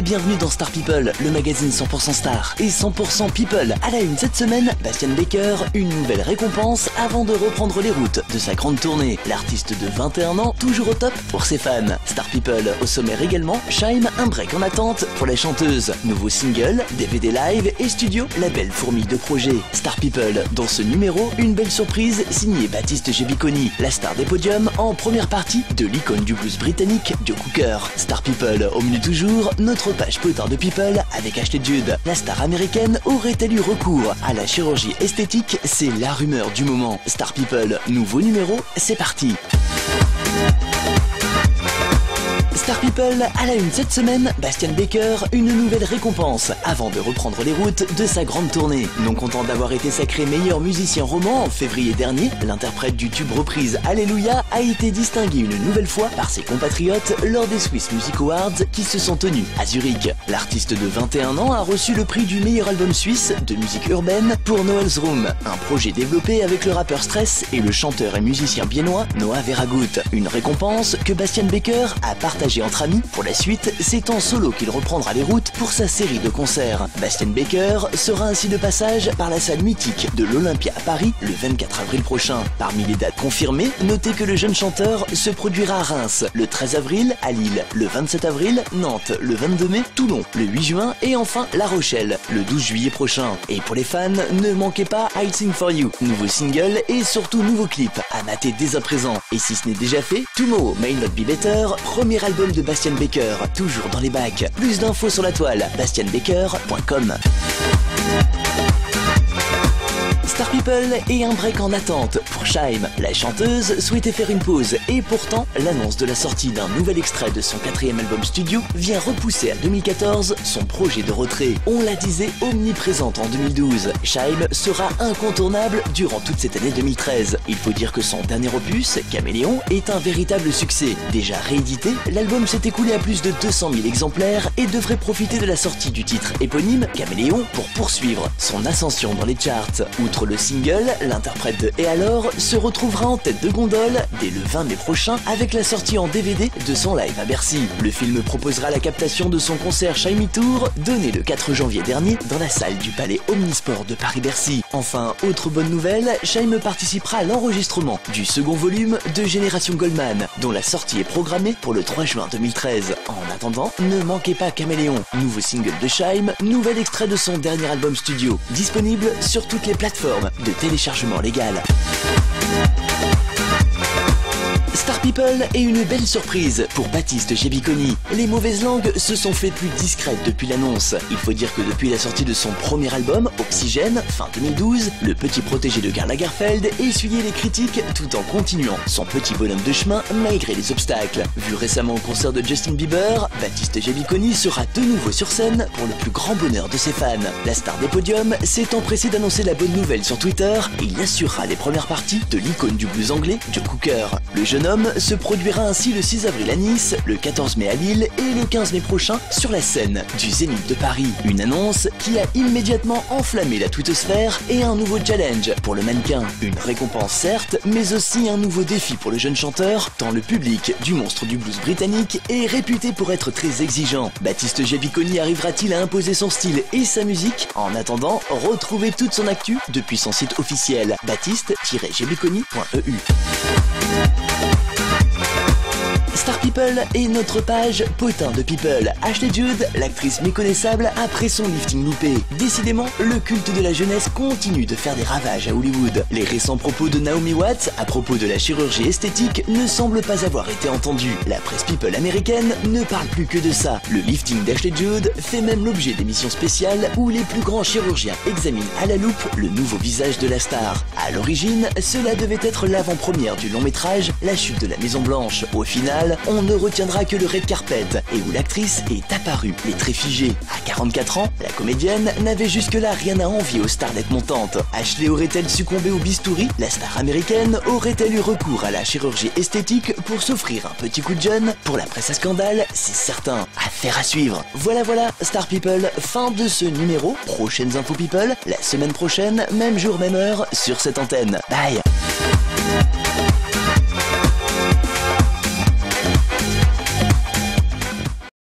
et bienvenue dans Star People, le magazine 100% Star et 100% People. À la une cette semaine, Bastian Baker, une nouvelle récompense avant de reprendre les routes de sa grande tournée. L'artiste de 21 ans, toujours au top pour ses fans. Star People, au sommaire également, Shaim, un break en attente pour la chanteuse. Nouveau single, DVD live et studio, la belle fourmi de projet. Star People, dans ce numéro, une belle surprise signée Baptiste Jebiconi, la star des podiums en première partie de l'icône du blues britannique, Joe Cooker. Star People, au menu toujours, notre page potin de People avec Ashley Judd. La star américaine aurait-elle eu recours à la chirurgie esthétique? C'est la rumeur du moment. Star People, nouveau numéro, c'est parti. Star People, à la une cette semaine, Bastian Baker, une nouvelle récompense avant de reprendre les routes de sa grande tournée. Non content d'avoir été sacré meilleur musicien roman en février dernier, l'interprète du tube reprise Alléluia a été distingué une nouvelle fois par ses compatriotes lors des Swiss Music Awards qui se sont tenus à Zurich. L'artiste de 21 ans a reçu le prix du meilleur album suisse de musique urbaine pour Noel's Room, un projet développé avec le rappeur Stress et le chanteur et musicien biennois Noah Veragut. Une récompense que Bastian Baker a partagée entre amis. Pour la suite, c'est en solo qu'il reprendra les routes pour sa série de concerts. Bastian Baker sera ainsi de passage par la salle mythique de l'Olympia à Paris le 24 avril prochain. Parmi les dates confirmées, notez que le jeune chanteur se produira à Reims le 13 avril, à Lille le 27 avril, Nantes le 22 mai, Toulon le 8 juin et enfin La Rochelle le 12 juillet prochain. Et pour les fans, ne manquez pas I'll Sing For You, nouveau single et surtout nouveau clip à mater dès à présent. Et si ce n'est déjà fait, Tomorrow May Not Be Better, premier album de Bastian Baker, toujours dans les bacs. Plus d'infos sur la toile, bastianbaker.com. Star People et un break en attente pour Shaim. La chanteuse souhaitait faire une pause et pourtant, l'annonce de la sortie d'un nouvel extrait de son 4e album studio vient repousser à 2014 son projet de retrait. On la disait omniprésente en 2012. Shaim sera incontournable durant toute cette année 2013. Il faut dire que son dernier opus, Caméléon, est un véritable succès. Déjà réédité, l'album s'est écoulé à plus de 200 000 exemplaires et devrait profiter de la sortie du titre éponyme, Caméléon, pour poursuivre son ascension dans les charts. Outre le single, l'interprète de Et alors se retrouvera en tête de gondole dès le 20 mai prochain avec la sortie en DVD de son live à Bercy. Le film proposera la captation de son concert Shaimi Tour donné le 4 janvier dernier dans la salle du Palais Omnisport de Paris-Bercy. Enfin, autre bonne nouvelle, Shaim participera à l'enregistrement du second volume de Génération Goldman dont la sortie est programmée pour le 3 juin 2013. En attendant, ne manquez pas Caméléon, nouveau single de Shaim, nouvel extrait de son dernier album studio, disponible sur toutes les plateformes de téléchargement légal. Star People est une belle surprise pour Baptiste Jebiconi. Les mauvaises langues se sont fait plus discrètes depuis l'annonce. Il faut dire que depuis la sortie de son premier album, Oxygène, fin 2012, le petit protégé de Karl Lagerfeld essuyait les critiques tout en continuant son petit bonhomme de chemin malgré les obstacles. Vu récemment au concert de Justin Bieber, Baptiste Jebiconi sera de nouveau sur scène pour le plus grand bonheur de ses fans. La star des podiums s'est empressée d'annoncer la bonne nouvelle sur Twitter et il assurera les premières parties de l'icône du blues anglais, Joe Cooker. Le jeune homme se produira ainsi le 6 avril à Nice, le 14 mai à Lille et le 15 mai prochain sur la scène du Zénith de Paris. Une annonce qui a immédiatement enflammé la twittosphère et un nouveau challenge pour le mannequin. Une récompense certes, mais aussi un nouveau défi pour le jeune chanteur, tant le public du monstre du blues britannique est réputé pour être très exigeant. Baptiste Jebiconi arrivera-t-il à imposer son style et sa musique? En attendant, retrouvez toute son actu depuis son site officiel baptiste-jebiconi.eu. Star People est notre page potin de People. Ashley Judd, l'actrice méconnaissable après son lifting loupé. Décidément, le culte de la jeunesse continue de faire des ravages à Hollywood. Les récents propos de Naomi Watts à propos de la chirurgie esthétique ne semblent pas avoir été entendus. La presse People américaine ne parle plus que de ça. Le lifting d'Ashley Judd fait même l'objet d'émissions spéciales où les plus grands chirurgiens examinent à la loupe le nouveau visage de la star. À l'origine, cela devait être l'avant-première du long métrage La chute de la Maison Blanche. Au final, on ne retiendra que le red carpet et où l'actrice est apparue, les traits figés. À 44 ans, la comédienne n'avait jusque-là rien à envier aux starlettes montantes. Ashley aurait-elle succombé au bistouri? La star américaine aurait-elle eu recours à la chirurgie esthétique pour s'offrir un petit coup de jeune? Pour la presse à scandale, c'est certain. Affaire à suivre. Voilà, Star People, fin de ce numéro. Prochaines infos People, la semaine prochaine, même jour, même heure, sur cette antenne. Bye.